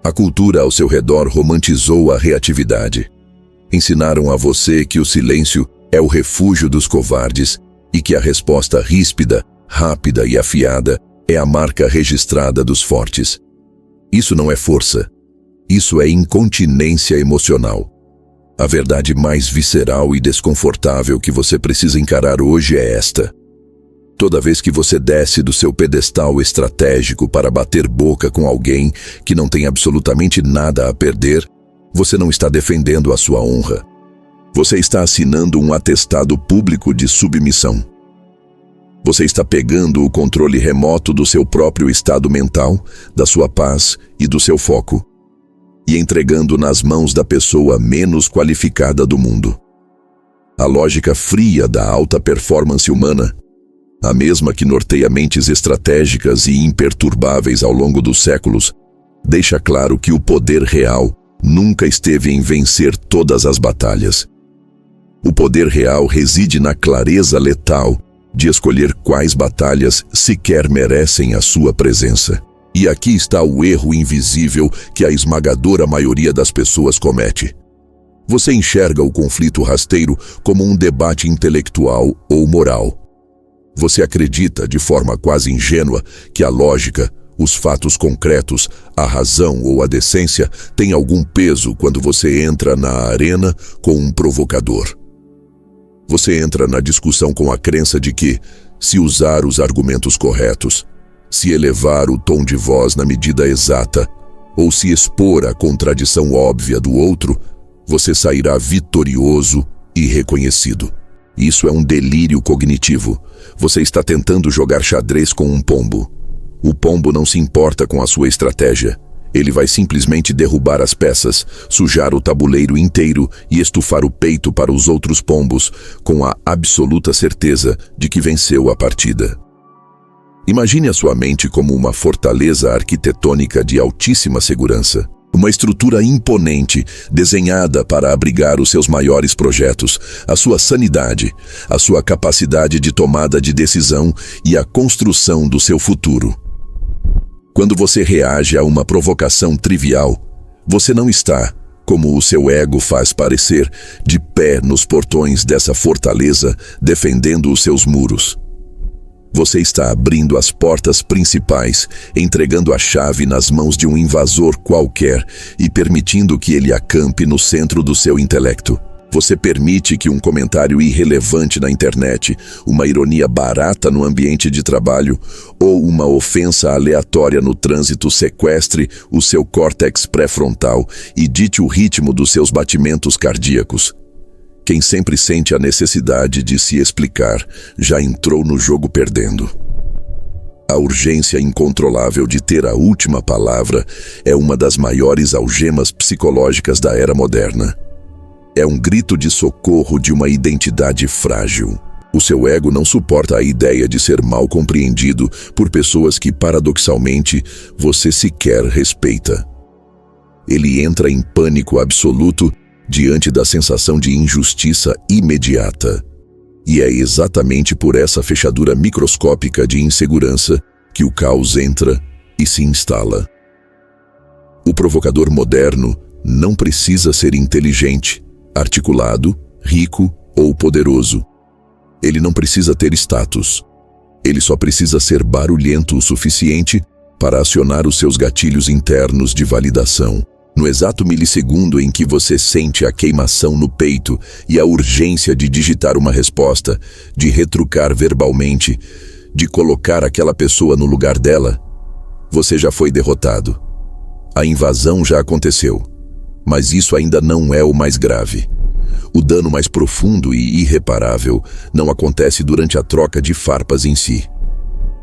A cultura ao seu redor romantizou a reatividade. Ensinaram a você que o silêncio é o refúgio dos covardes e que a resposta ríspida, rápida e afiada é a marca registrada dos fortes. Isso não é força. Isso é incontinência emocional. A verdade mais visceral e desconfortável que você precisa encarar hoje é esta. Toda vez que você desce do seu pedestal estratégico para bater boca com alguém que não tem absolutamente nada a perder, você não está defendendo a sua honra. Você está assinando um atestado público de submissão. Você está pegando o controle remoto do seu próprio estado mental, da sua paz e do seu foco, e entregando nas mãos da pessoa menos qualificada do mundo. A lógica fria da alta performance humana, a mesma que norteia mentes estratégicas e imperturbáveis ao longo dos séculos, deixa claro que o poder real nunca esteve em vencer todas as batalhas. O poder real reside na clareza letal de escolher quais batalhas sequer merecem a sua presença. E aqui está o erro invisível que a esmagadora maioria das pessoas comete. Você enxerga o conflito rasteiro como um debate intelectual ou moral. Você acredita, de forma quase ingênua, que a lógica, os fatos concretos, a razão ou a decência têm algum peso quando você entra na arena com um provocador. Você entra na discussão com a crença de que, se usar os argumentos corretos, se elevar o tom de voz na medida exata, ou se expor a contradição óbvia do outro, você sairá vitorioso e reconhecido. Isso é um delírio cognitivo. Você está tentando jogar xadrez com um pombo. O pombo não se importa com a sua estratégia. Ele vai simplesmente derrubar as peças, sujar o tabuleiro inteiro e estufar o peito para os outros pombos, com a absoluta certeza de que venceu a partida. Imagine a sua mente como uma fortaleza arquitetônica de altíssima segurança. Uma estrutura imponente, desenhada para abrigar os seus maiores projetos, a sua sanidade, a sua capacidade de tomada de decisão e a construção do seu futuro. Quando você reage a uma provocação trivial, você não está, como o seu ego faz parecer, de pé nos portões dessa fortaleza, defendendo os seus muros. Você está abrindo as portas principais, entregando a chave nas mãos de um invasor qualquer e permitindo que ele acampe no centro do seu intelecto. Você permite que um comentário irrelevante na internet, uma ironia barata no ambiente de trabalho ou uma ofensa aleatória no trânsito sequestre o seu córtex pré-frontal e dite o ritmo dos seus batimentos cardíacos. Quem sempre sente a necessidade de se explicar já entrou no jogo perdendo. A urgência incontrolável de ter a última palavra é uma das maiores algemas psicológicas da era moderna. É um grito de socorro de uma identidade frágil. O seu ego não suporta a ideia de ser mal compreendido por pessoas que, paradoxalmente, você sequer respeita. Ele entra em pânico absoluto diante da sensação de injustiça imediata. E é exatamente por essa fechadura microscópica de insegurança que o caos entra e se instala. O provocador moderno não precisa ser inteligente, articulado, rico ou poderoso. Ele não precisa ter status. Ele só precisa ser barulhento o suficiente para acionar os seus gatilhos internos de validação. No exato milissegundo em que você sente a queimação no peito e a urgência de digitar uma resposta, de retrucar verbalmente, de colocar aquela pessoa no lugar dela, você já foi derrotado. A invasão já aconteceu, mas isso ainda não é o mais grave. O dano mais profundo e irreparável não acontece durante a troca de farpas em si.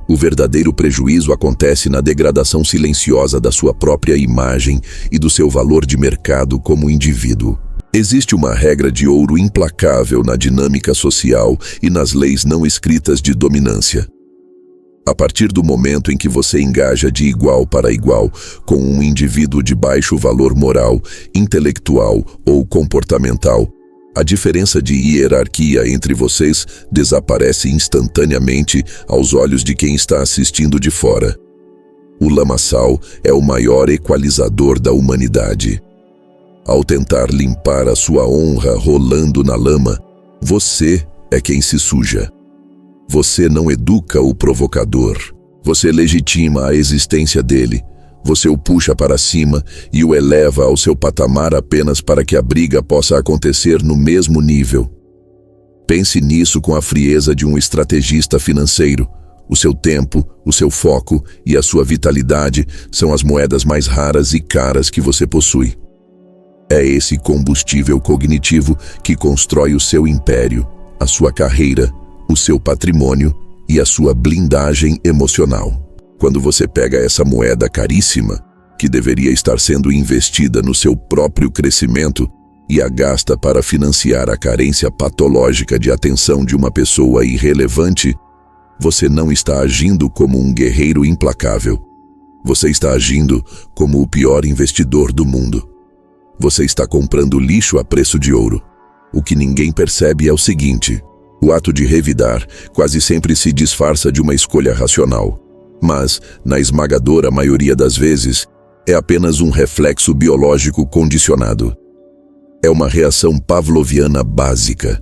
O verdadeiro prejuízo acontece na degradação silenciosa da sua própria imagem e do seu valor de mercado como indivíduo. Existe uma regra de ouro implacável na dinâmica social e nas leis não escritas de dominância. A partir do momento em que você engaja de igual para igual com um indivíduo de baixo valor moral, intelectual ou comportamental, a diferença de hierarquia entre vocês desaparece instantaneamente aos olhos de quem está assistindo de fora. O lamaçal é o maior equalizador da humanidade. Ao tentar limpar a sua honra rolando na lama, você é quem se suja. Você não educa o provocador. Você legitima a existência dele. Você o puxa para cima e o eleva ao seu patamar apenas para que a briga possa acontecer no mesmo nível. Pense nisso com a frieza de um estrategista financeiro. O seu tempo, o seu foco e a sua vitalidade são as moedas mais raras e caras que você possui. É esse combustível cognitivo que constrói o seu império, a sua carreira, o seu patrimônio e a sua blindagem emocional. Quando você pega essa moeda caríssima, que deveria estar sendo investida no seu próprio crescimento, e a gasta para financiar a carência patológica de atenção de uma pessoa irrelevante, você não está agindo como um guerreiro implacável. Você está agindo como o pior investidor do mundo. Você está comprando lixo a preço de ouro. O que ninguém percebe é o seguinte: o ato de revidar quase sempre se disfarça de uma escolha racional. Mas, na esmagadora maioria das vezes, é apenas um reflexo biológico condicionado. É uma reação pavloviana básica.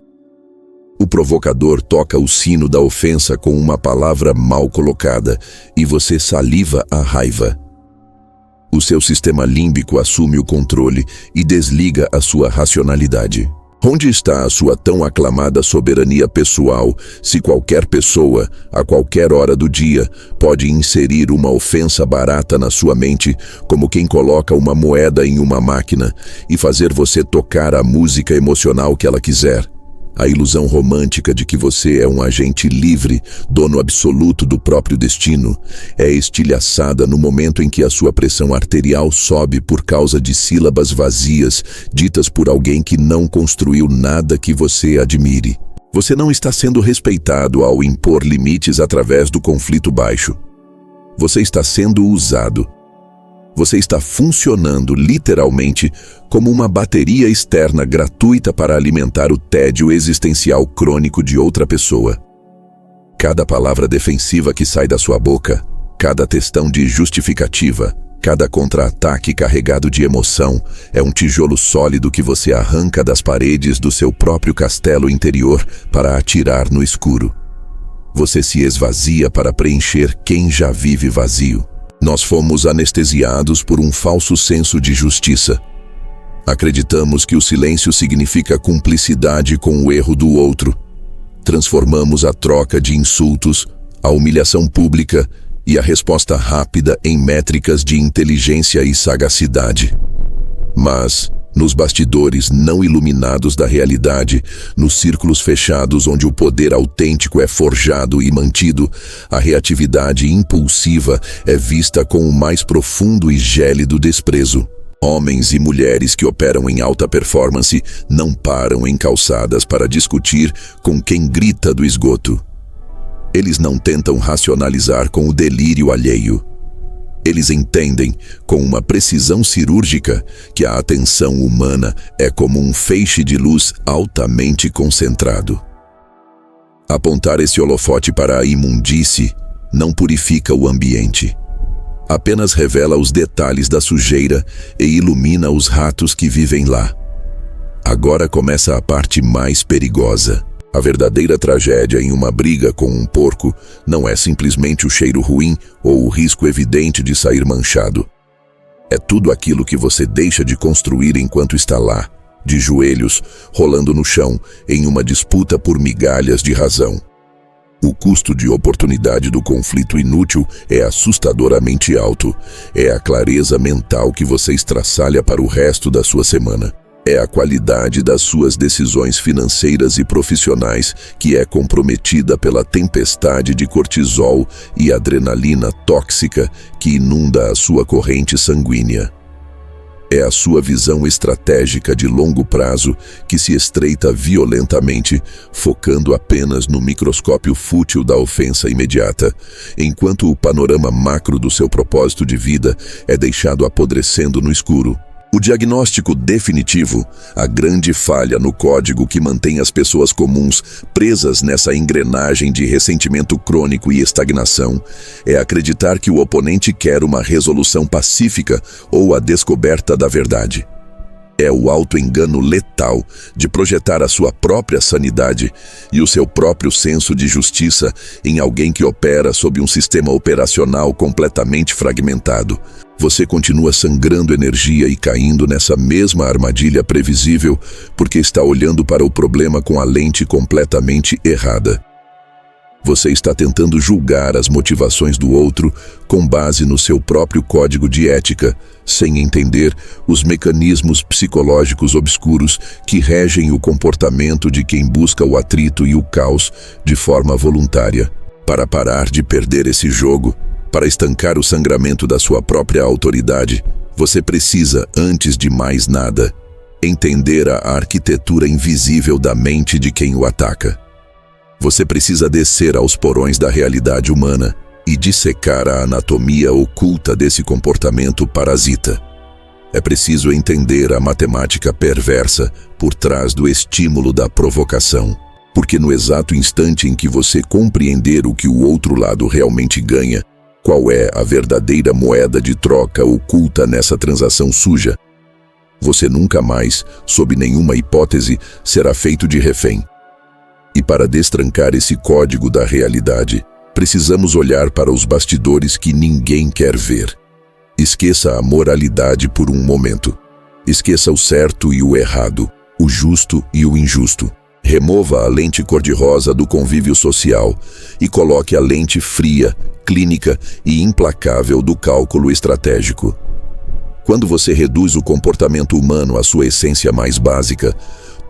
O provocador toca o sino da ofensa com uma palavra mal colocada e você saliva a raiva. O seu sistema límbico assume o controle e desliga a sua racionalidade. Onde está a sua tão aclamada soberania pessoal se qualquer pessoa, a qualquer hora do dia, pode inserir uma ofensa barata na sua mente, como quem coloca uma moeda em uma máquina, e fazer você tocar a música emocional que ela quiser? A ilusão romântica de que você é um agente livre, dono absoluto do próprio destino, é estilhaçada no momento em que a sua pressão arterial sobe por causa de sílabas vazias ditas por alguém que não construiu nada que você admire. Você não está sendo respeitado ao impor limites através do conflito baixo. Você está sendo usado. Você está funcionando literalmente como uma bateria externa gratuita para alimentar o tédio existencial crônico de outra pessoa. Cada palavra defensiva que sai da sua boca, cada textão de justificativa, cada contra-ataque carregado de emoção é um tijolo sólido que você arranca das paredes do seu próprio castelo interior para atirar no escuro. Você se esvazia para preencher quem já vive vazio. Nós fomos anestesiados por um falso senso de justiça. Acreditamos que o silêncio significa cumplicidade com o erro do outro. Transformamos a troca de insultos, a humilhação pública e a resposta rápida em métricas de inteligência e sagacidade. Mas, nos bastidores não iluminados da realidade, nos círculos fechados onde o poder autêntico é forjado e mantido, a reatividade impulsiva é vista com o mais profundo e gélido desprezo. Homens e mulheres que operam em alta performance não param em calçadas para discutir com quem grita do esgoto. Eles não tentam racionalizar com o delírio alheio. Eles entendem, com uma precisão cirúrgica, que a atenção humana é como um feixe de luz altamente concentrado. Apontar esse holofote para a imundície não purifica o ambiente. Apenas revela os detalhes da sujeira e ilumina os ratos que vivem lá. Agora começa a parte mais perigosa. A verdadeira tragédia em uma briga com um porco não é simplesmente o cheiro ruim ou o risco evidente de sair manchado. É tudo aquilo que você deixa de construir enquanto está lá, de joelhos, rolando no chão, em uma disputa por migalhas de razão. O custo de oportunidade do conflito inútil é assustadoramente alto. É a clareza mental que você estraçalha para o resto da sua semana. É a qualidade das suas decisões financeiras e profissionais que é comprometida pela tempestade de cortisol e adrenalina tóxica que inunda a sua corrente sanguínea. É a sua visão estratégica de longo prazo que se estreita violentamente, focando apenas no microscópio fútil da ofensa imediata, enquanto o panorama macro do seu propósito de vida é deixado apodrecendo no escuro. O diagnóstico definitivo, a grande falha no código que mantém as pessoas comuns presas nessa engrenagem de ressentimento crônico e estagnação, é acreditar que o oponente quer uma resolução pacífica ou a descoberta da verdade. É o auto-engano letal de projetar a sua própria sanidade e o seu próprio senso de justiça em alguém que opera sob um sistema operacional completamente fragmentado. Você continua sangrando energia e caindo nessa mesma armadilha previsível porque está olhando para o problema com a lente completamente errada. Você está tentando julgar as motivações do outro com base no seu próprio código de ética, sem entender os mecanismos psicológicos obscuros que regem o comportamento de quem busca o atrito e o caos de forma voluntária. Para parar de perder esse jogo, para estancar o sangramento da sua própria autoridade, você precisa, antes de mais nada, entender a arquitetura invisível da mente de quem o ataca. Você precisa descer aos porões da realidade humana e dissecar a anatomia oculta desse comportamento parasita. É preciso entender a matemática perversa por trás do estímulo da provocação, porque no exato instante em que você compreender o que o outro lado realmente ganha, qual é a verdadeira moeda de troca oculta nessa transação suja, você nunca mais, sob nenhuma hipótese, será feito de refém. E para destrancar esse código da realidade, precisamos olhar para os bastidores que ninguém quer ver. Esqueça a moralidade por um momento. Esqueça o certo e o errado, o justo e o injusto. Remova a lente cor-de-rosa do convívio social e coloque a lente fria, clínica e implacável do cálculo estratégico. Quando você reduz o comportamento humano à sua essência mais básica,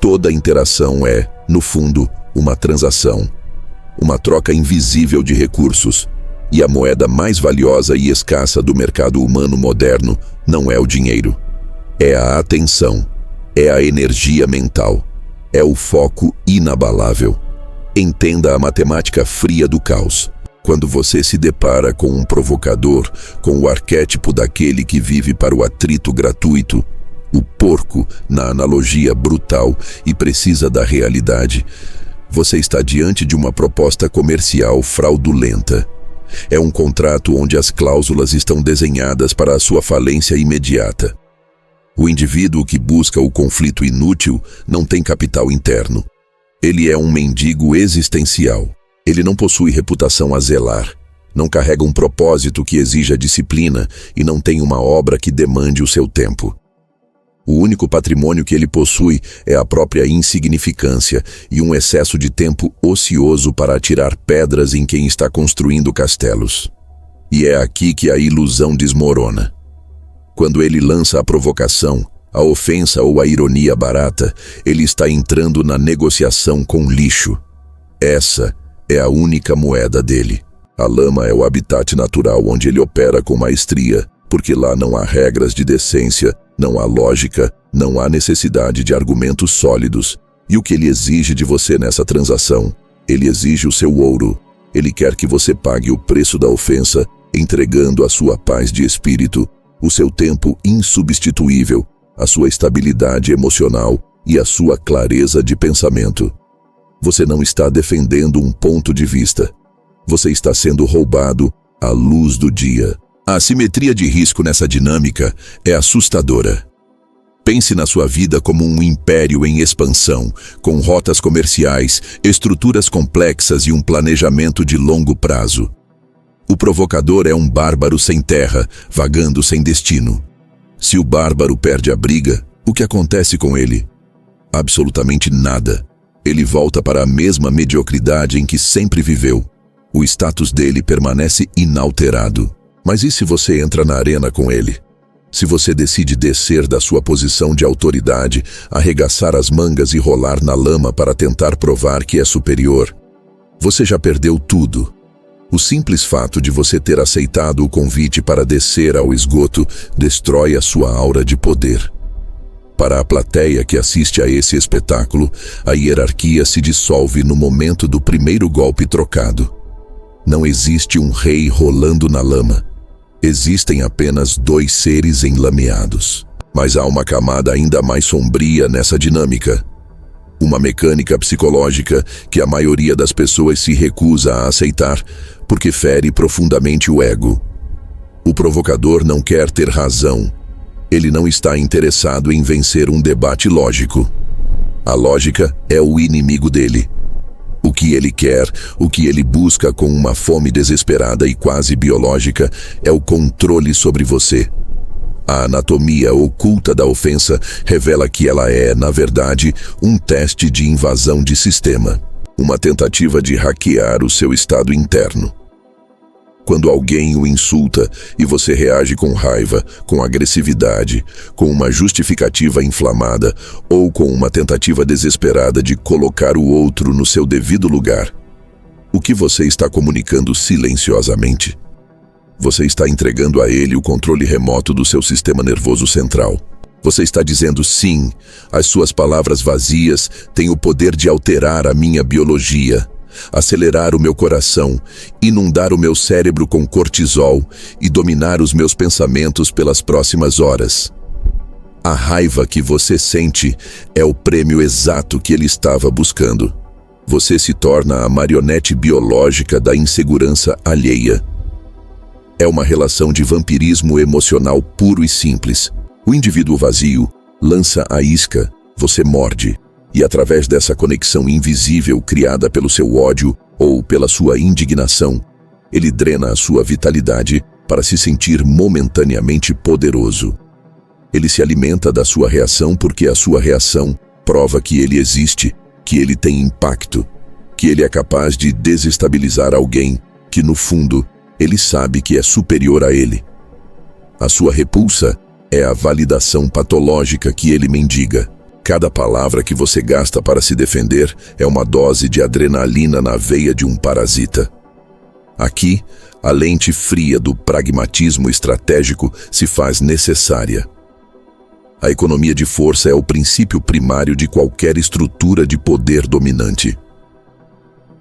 toda interação é, no fundo, uma transação, uma troca invisível de recursos, e a moeda mais valiosa e escassa do mercado humano moderno não é o dinheiro. É a atenção, é a energia mental, é o foco inabalável. Entenda a matemática fria do caos. Quando você se depara com um provocador, com o arquétipo daquele que vive para o atrito gratuito, o porco na analogia brutal e precisa da realidade, você está diante de uma proposta comercial fraudulenta. É um contrato onde as cláusulas estão desenhadas para a sua falência imediata. O indivíduo que busca o conflito inútil não tem capital interno. Ele é um mendigo existencial. Ele não possui reputação a zelar, não carrega um propósito que exija disciplina e não tem uma obra que demande o seu tempo. O único patrimônio que ele possui é a própria insignificância e um excesso de tempo ocioso para atirar pedras em quem está construindo castelos. E é aqui que a ilusão desmorona. Quando ele lança a provocação, a ofensa ou a ironia barata, ele está entrando na negociação com lixo. Essa é a única moeda dele. A lama é o habitat natural onde ele opera com maestria, porque lá não há regras de decência, não há lógica, não há necessidade de argumentos sólidos. E o que ele exige de você nessa transação? Ele exige o seu ouro. Ele quer que você pague o preço da ofensa, entregando a sua paz de espírito, o seu tempo insubstituível, a sua estabilidade emocional e a sua clareza de pensamento. Você não está defendendo um ponto de vista. Você está sendo roubado à luz do dia. A assimetria de risco nessa dinâmica é assustadora. Pense na sua vida como um império em expansão, com rotas comerciais, estruturas complexas e um planejamento de longo prazo. O provocador é um bárbaro sem terra, vagando sem destino. Se o bárbaro perde a briga, o que acontece com ele? Absolutamente nada. Ele volta para a mesma mediocridade em que sempre viveu. O status dele permanece inalterado. Mas e se você entra na arena com ele? Se você decide descer da sua posição de autoridade, arregaçar as mangas e rolar na lama para tentar provar que é superior, você já perdeu tudo. O simples fato de você ter aceitado o convite para descer ao esgoto destrói a sua aura de poder. Para a plateia que assiste a esse espetáculo, a hierarquia se dissolve no momento do primeiro golpe trocado. Não existe um rei rolando na lama. Existem apenas dois seres enlameados. Mas há uma camada ainda mais sombria nessa dinâmica. Uma mecânica psicológica que a maioria das pessoas se recusa a aceitar porque fere profundamente o ego. O provocador não quer ter razão. Ele não está interessado em vencer um debate lógico. A lógica é o inimigo dele. O que ele quer, o que ele busca com uma fome desesperada e quase biológica, é o controle sobre você. A anatomia oculta da ofensa revela que ela é, na verdade, um teste de invasão de sistema, uma tentativa de hackear o seu estado interno. Quando alguém o insulta e você reage com raiva, com agressividade, com uma justificativa inflamada ou com uma tentativa desesperada de colocar o outro no seu devido lugar, o que você está comunicando silenciosamente? Você está entregando a ele o controle remoto do seu sistema nervoso central. Você está dizendo sim, as suas palavras vazias têm o poder de alterar a minha biologia, acelerar o meu coração, inundar o meu cérebro com cortisol e dominar os meus pensamentos pelas próximas horas. A raiva que você sente é o prêmio exato que ele estava buscando. Você se torna a marionete biológica da insegurança alheia. É uma relação de vampirismo emocional puro e simples. O indivíduo vazio lança a isca, você morde. E através dessa conexão invisível criada pelo seu ódio ou pela sua indignação, ele drena a sua vitalidade para se sentir momentaneamente poderoso. Ele se alimenta da sua reação porque a sua reação prova que ele existe, que ele tem impacto, que ele é capaz de desestabilizar alguém que, no fundo, ele sabe que é superior a ele. A sua repulsa é a validação patológica que ele mendiga. Cada palavra que você gasta para se defender é uma dose de adrenalina na veia de um parasita. Aqui, a lente fria do pragmatismo estratégico se faz necessária. A economia de força é o princípio primário de qualquer estrutura de poder dominante.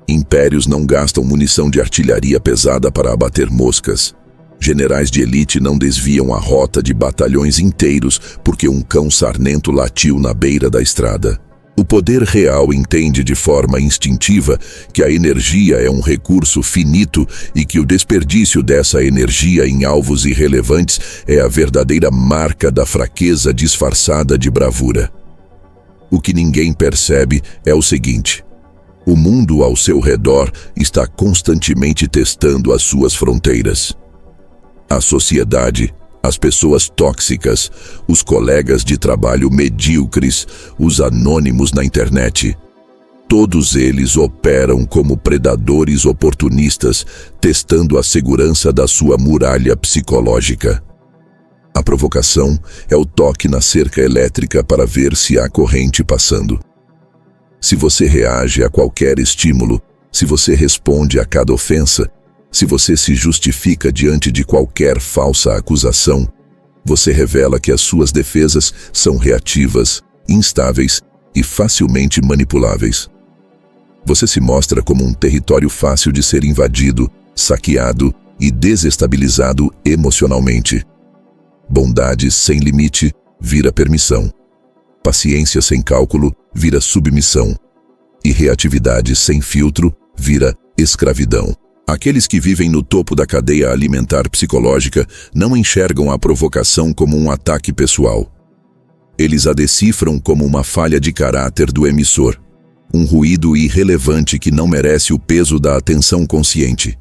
Impérios não gastam munição de artilharia pesada para abater moscas. Generais de elite não desviam a rota de batalhões inteiros porque um cão sarnento latiu na beira da estrada. O poder real entende de forma instintiva que a energia é um recurso finito e que o desperdício dessa energia em alvos irrelevantes é a verdadeira marca da fraqueza disfarçada de bravura. O que ninguém percebe é o seguinte: o mundo ao seu redor está constantemente testando as suas fronteiras. A sociedade, as pessoas tóxicas, os colegas de trabalho medíocres, os anônimos na internet. Todos eles operam como predadores oportunistas, testando a segurança da sua muralha psicológica. A provocação é o toque na cerca elétrica para ver se há corrente passando. Se você reage a qualquer estímulo, se você responde a cada ofensa, se você se justifica diante de qualquer falsa acusação, você revela que as suas defesas são reativas, instáveis e facilmente manipuláveis. Você se mostra como um território fácil de ser invadido, saqueado e desestabilizado emocionalmente. Bondade sem limite vira permissão. Paciência sem cálculo vira submissão. E reatividade sem filtro vira escravidão. Aqueles que vivem no topo da cadeia alimentar psicológica não enxergam a provocação como um ataque pessoal. Eles a decifram como uma falha de caráter do emissor, um ruído irrelevante que não merece o peso da atenção consciente.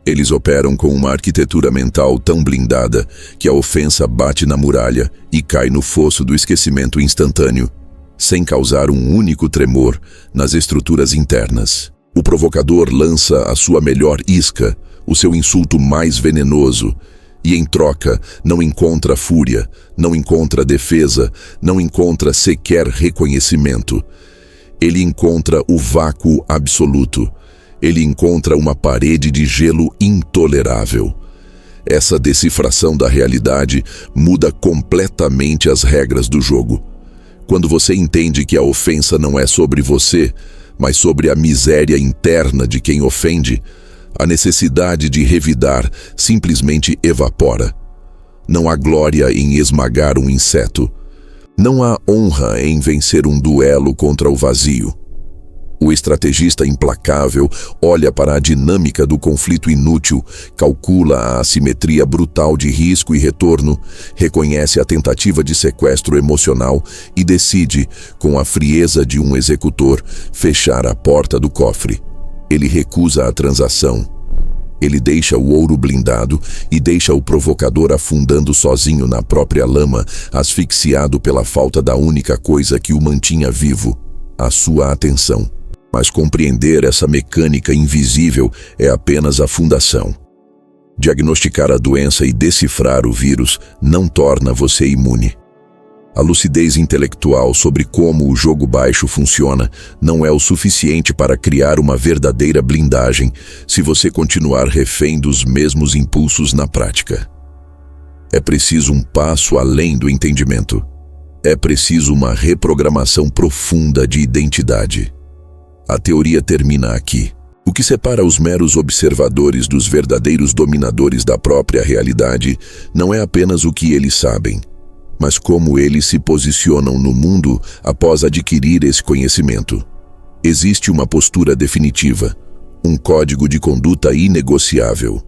Eles operam com uma arquitetura mental tão blindada que a ofensa bate na muralha e cai no fosso do esquecimento instantâneo, sem causar um único tremor nas estruturas internas. O provocador lança a sua melhor isca, o seu insulto mais venenoso, e em troca não encontra fúria, não encontra defesa, não encontra sequer reconhecimento. Ele encontra o vácuo absoluto. Ele encontra uma parede de gelo intolerável. Essa decifração da realidade muda completamente as regras do jogo. Quando você entende que a ofensa não é sobre você, mas sobre a miséria interna de quem ofende, a necessidade de revidar simplesmente evapora. Não há glória em esmagar um inseto. Não há honra em vencer um duelo contra o vazio. O estrategista implacável olha para a dinâmica do conflito inútil, calcula a assimetria brutal de risco e retorno, reconhece a tentativa de sequestro emocional e decide, com a frieza de um executor, fechar a porta do cofre. Ele recusa a transação. Ele deixa o ouro blindado e deixa o provocador afundando sozinho na própria lama, asfixiado pela falta da única coisa que o mantinha vivo, a sua atenção. Mas compreender essa mecânica invisível é apenas a fundação. Diagnosticar a doença e decifrar o vírus não torna você imune. A lucidez intelectual sobre como o jogo baixo funciona não é o suficiente para criar uma verdadeira blindagem se você continuar refém dos mesmos impulsos na prática. É preciso um passo além do entendimento. É preciso uma reprogramação profunda de identidade. A teoria termina aqui. O que separa os meros observadores dos verdadeiros dominadores da própria realidade não é apenas o que eles sabem, mas como eles se posicionam no mundo após adquirir esse conhecimento. Existe uma postura definitiva, um código de conduta inegociável,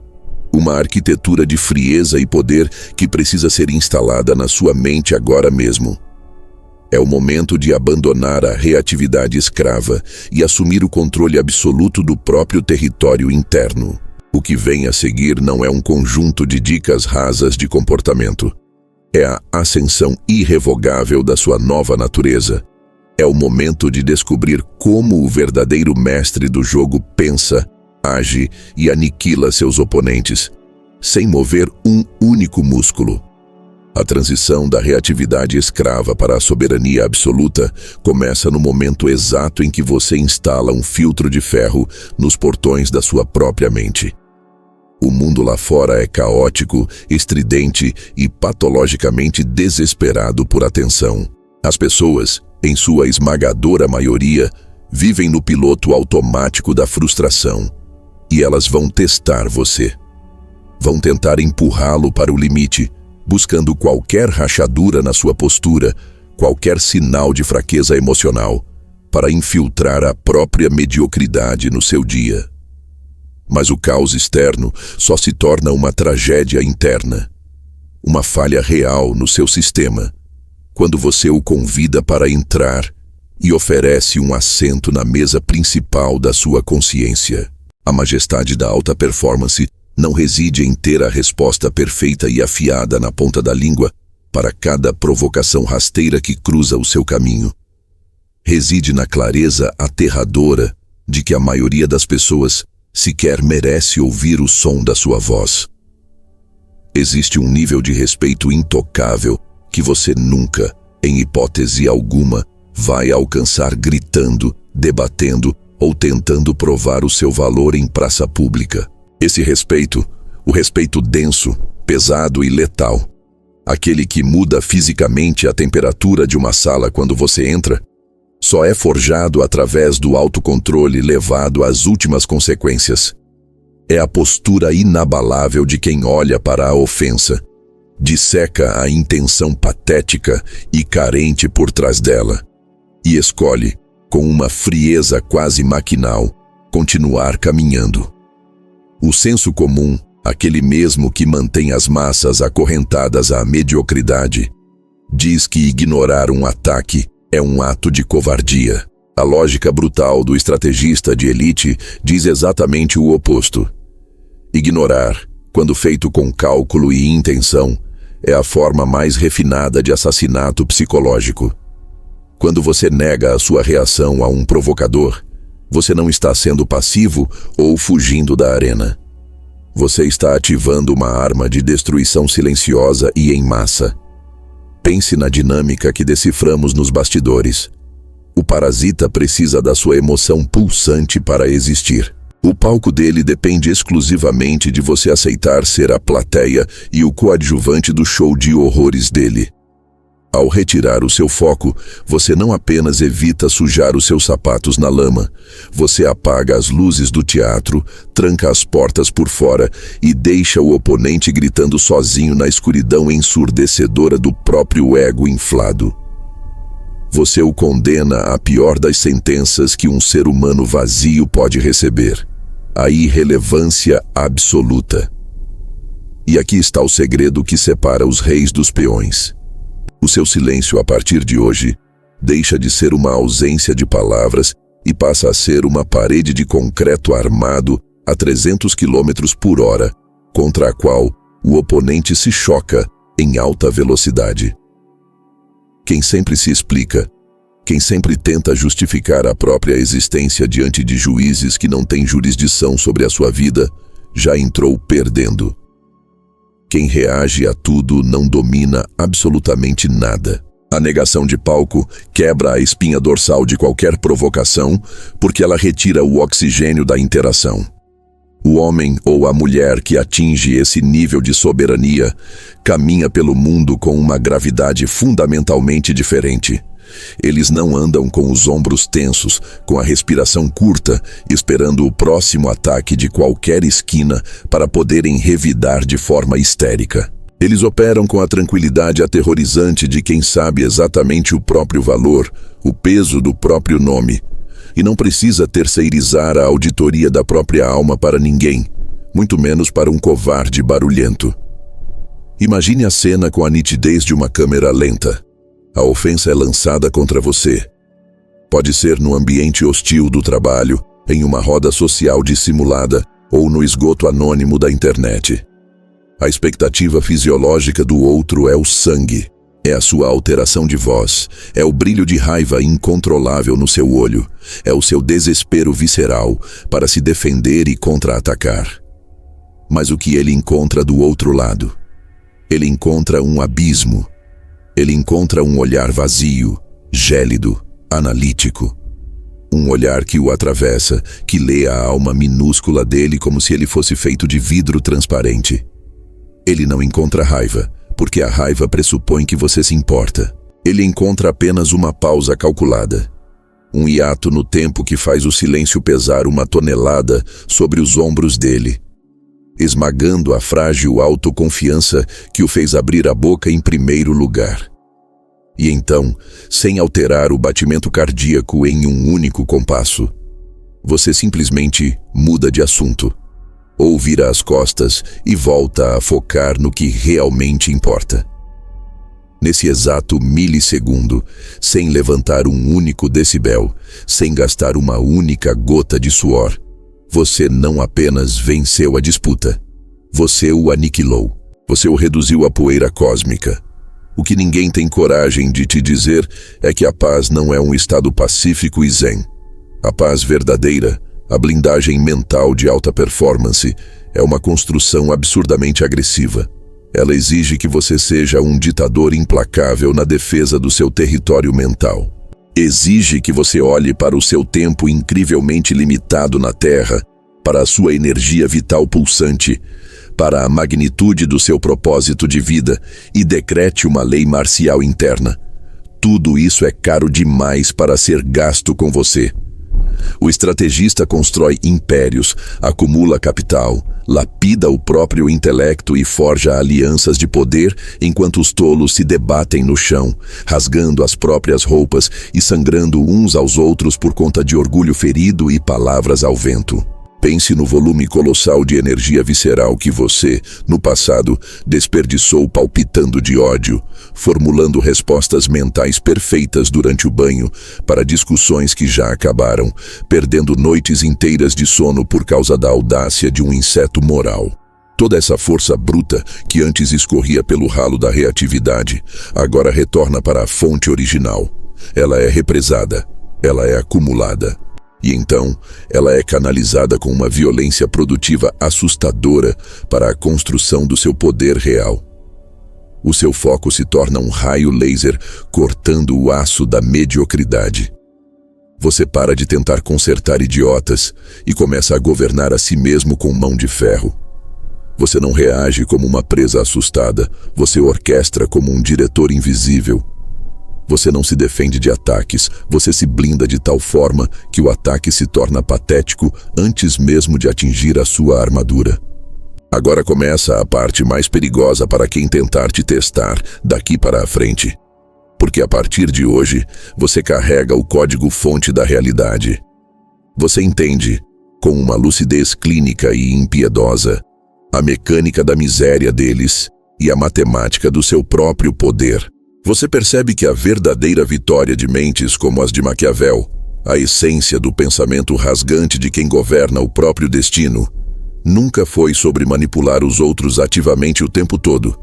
uma arquitetura de frieza e poder que precisa ser instalada na sua mente agora mesmo. É o momento de abandonar a reatividade escrava e assumir o controle absoluto do próprio território interno. O que vem a seguir não é um conjunto de dicas rasas de comportamento. É a ascensão irrevogável da sua nova natureza. É o momento de descobrir como o verdadeiro mestre do jogo pensa, age e aniquila seus oponentes, sem mover um único músculo. A transição da reatividade escrava para a soberania absoluta começa no momento exato em que você instala um filtro de ferro nos portões da sua própria mente. O mundo lá fora é caótico, estridente e patologicamente desesperado por atenção. As pessoas, em sua esmagadora maioria, vivem no piloto automático da frustração. E elas vão testar você. Vão tentar empurrá-lo para o limite, buscando qualquer rachadura na sua postura, qualquer sinal de fraqueza emocional, para infiltrar a própria mediocridade no seu dia. Mas o caos externo só se torna uma tragédia interna, uma falha real no seu sistema, quando você o convida para entrar e oferece um assento na mesa principal da sua consciência. A majestade da alta performance não reside em ter a resposta perfeita e afiada na ponta da língua para cada provocação rasteira que cruza o seu caminho. Reside na clareza aterradora de que a maioria das pessoas sequer merece ouvir o som da sua voz. Existe um nível de respeito intocável que você nunca, em hipótese alguma, vai alcançar gritando, debatendo ou tentando provar o seu valor em praça pública. Esse respeito, o respeito denso, pesado e letal, aquele que muda fisicamente a temperatura de uma sala quando você entra, só é forjado através do autocontrole levado às últimas consequências. É a postura inabalável de quem olha para a ofensa, disseca a intenção patética e carente por trás dela, e escolhe, com uma frieza quase maquinal, continuar caminhando. O senso comum, aquele mesmo que mantém as massas acorrentadas à mediocridade, diz que ignorar um ataque é um ato de covardia. A lógica brutal do estrategista de elite diz exatamente o oposto. Ignorar, quando feito com cálculo e intenção, é a forma mais refinada de assassinato psicológico. Quando você nega a sua reação a um provocador, você não está sendo passivo ou fugindo da arena. Você está ativando uma arma de destruição silenciosa e em massa. Pense na dinâmica que deciframos nos bastidores. O parasita precisa da sua emoção pulsante para existir. O palco dele depende exclusivamente de você aceitar ser a plateia e o coadjuvante do show de horrores dele. Ao retirar o seu foco, você não apenas evita sujar os seus sapatos na lama, você apaga as luzes do teatro, tranca as portas por fora e deixa o oponente gritando sozinho na escuridão ensurdecedora do próprio ego inflado. Você o condena à pior das sentenças que um ser humano vazio pode receber: a irrelevância absoluta. E aqui está o segredo que separa os reis dos peões. O seu silêncio, a partir de hoje, deixa de ser uma ausência de palavras e passa a ser uma parede de concreto armado a 300 km por hora, contra a qual o oponente se choca em alta velocidade. Quem sempre se explica, quem sempre tenta justificar a própria existência diante de juízes que não têm jurisdição sobre a sua vida, já entrou perdendo. Quem reage a tudo não domina absolutamente nada. A negação de palco quebra a espinha dorsal de qualquer provocação, porque ela retira o oxigênio da interação. O homem ou a mulher que atinge esse nível de soberania caminha pelo mundo com uma gravidade fundamentalmente diferente. Eles não andam com os ombros tensos, com a respiração curta, esperando o próximo ataque de qualquer esquina para poderem revidar de forma histérica. Eles operam com a tranquilidade aterrorizante de quem sabe exatamente o próprio valor, o peso do próprio nome, e não precisa terceirizar a auditoria da própria alma para ninguém, muito menos para um covarde barulhento. Imagine a cena com a nitidez de uma câmera lenta. A ofensa é lançada contra você. Pode ser no ambiente hostil do trabalho, em uma roda social dissimulada ou no esgoto anônimo da internet. A expectativa fisiológica do outro é o sangue, é a sua alteração de voz, é o brilho de raiva incontrolável no seu olho, é o seu desespero visceral para se defender e contra-atacar. Mas o que ele encontra do outro lado? Ele encontra um abismo. Ele encontra um olhar vazio, gélido, analítico. Um olhar que o atravessa, que lê a alma minúscula dele como se ele fosse feito de vidro transparente. Ele não encontra raiva, porque a raiva pressupõe que você se importa. Ele encontra apenas uma pausa calculada. Um hiato no tempo que faz o silêncio pesar uma tonelada sobre os ombros dele, esmagando a frágil autoconfiança que o fez abrir a boca em primeiro lugar. E então, sem alterar o batimento cardíaco em um único compasso, você simplesmente muda de assunto, ou vira as costas e volta a focar no que realmente importa. Nesse exato milissegundo, sem levantar um único decibel, sem gastar uma única gota de suor, você não apenas venceu a disputa, você o aniquilou, você o reduziu à poeira cósmica. O que ninguém tem coragem de te dizer é que a paz não é um estado pacífico e zen. A paz verdadeira, a blindagem mental de alta performance, é uma construção absurdamente agressiva. Ela exige que você seja um ditador implacável na defesa do seu território mental. Exige que você olhe para o seu tempo incrivelmente limitado na Terra, para a sua energia vital pulsante, para a magnitude do seu propósito de vida e decrete uma lei marcial interna. Tudo isso é caro demais para ser gasto com você. O estrategista constrói impérios, acumula capital, lapida o próprio intelecto e forja alianças de poder enquanto os tolos se debatem no chão, rasgando as próprias roupas e sangrando uns aos outros por conta de orgulho ferido e palavras ao vento. Pense no volume colossal de energia visceral que você, no passado, desperdiçou palpitando de ódio, formulando respostas mentais perfeitas durante o banho para discussões que já acabaram, perdendo noites inteiras de sono por causa da audácia de um inseto moral. Toda essa força bruta que antes escorria pelo ralo da reatividade, agora retorna para a fonte original. Ela é represada, ela é acumulada. E então, ela é canalizada com uma violência produtiva assustadora para a construção do seu poder real. O seu foco se torna um raio laser cortando o aço da mediocridade. Você para de tentar consertar idiotas e começa a governar a si mesmo com mão de ferro. Você não reage como uma presa assustada, você orquestra como um diretor invisível. Você não se defende de ataques, você se blinda de tal forma que o ataque se torna patético antes mesmo de atingir a sua armadura. Agora começa a parte mais perigosa para quem tentar te testar daqui para a frente. Porque a partir de hoje, você carrega o código-fonte da realidade. Você entende, com uma lucidez clínica e impiedosa, a mecânica da miséria deles e a matemática do seu próprio poder. Você percebe que a verdadeira vitória de mentes como as de Maquiavel, a essência do pensamento rasgante de quem governa o próprio destino, nunca foi sobre manipular os outros ativamente o tempo todo,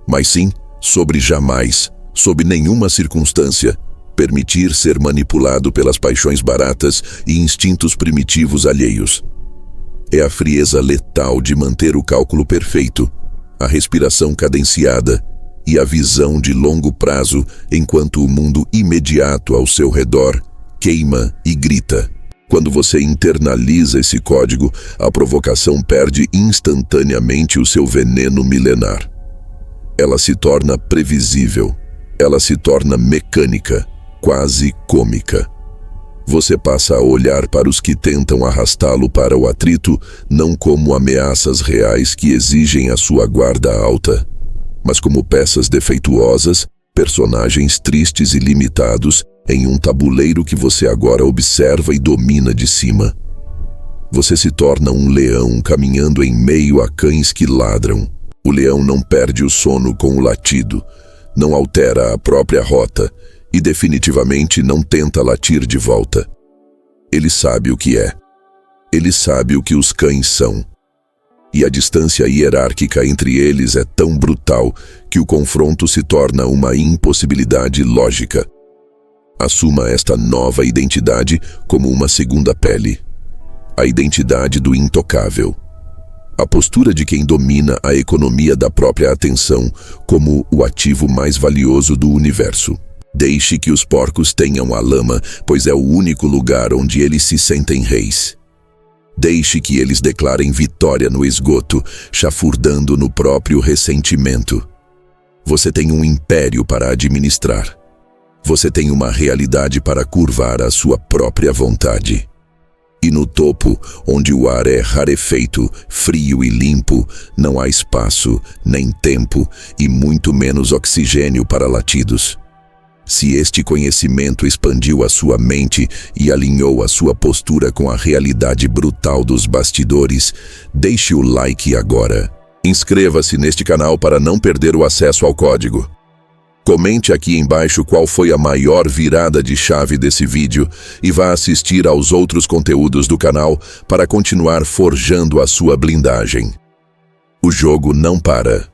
mas sim sobre jamais, sob nenhuma circunstância, permitir ser manipulado pelas paixões baratas e instintos primitivos alheios. É a frieza letal de manter o cálculo perfeito, a respiração cadenciada e a visão de longo prazo enquanto o mundo imediato ao seu redor queima e grita. Quando você internaliza esse código, a provocação perde instantaneamente o seu veneno milenar. Ela se torna previsível, ela se torna mecânica, quase cômica. Você passa a olhar para os que tentam arrastá-lo para o atrito não como ameaças reais que exigem a sua guarda alta, mas como peças defeituosas, personagens tristes e limitados em um tabuleiro que você agora observa e domina de cima. Você se torna um leão caminhando em meio a cães que ladram. O leão não perde o sono com o latido, não altera a própria rota e definitivamente não tenta latir de volta. Ele sabe o que é. Ele sabe o que os cães são. E a distância hierárquica entre eles é tão brutal que o confronto se torna uma impossibilidade lógica. Assuma esta nova identidade como uma segunda pele. A identidade do intocável. A postura de quem domina a economia da própria atenção como o ativo mais valioso do universo. Deixe que os porcos tenham a lama, pois é o único lugar onde eles se sentem reis. Deixe que eles declarem vitória no esgoto, chafurdando no próprio ressentimento. Você tem um império para administrar. Você tem uma realidade para curvar a sua própria vontade. E no topo, onde o ar é rarefeito, frio e limpo, não há espaço, nem tempo e muito menos oxigênio para latidos. Se este conhecimento expandiu a sua mente e alinhou a sua postura com a realidade brutal dos bastidores, deixe o like agora. Inscreva-se neste canal para não perder o acesso ao código. Comente aqui embaixo qual foi a maior virada de chave desse vídeo e vá assistir aos outros conteúdos do canal para continuar forjando a sua blindagem. O jogo não para.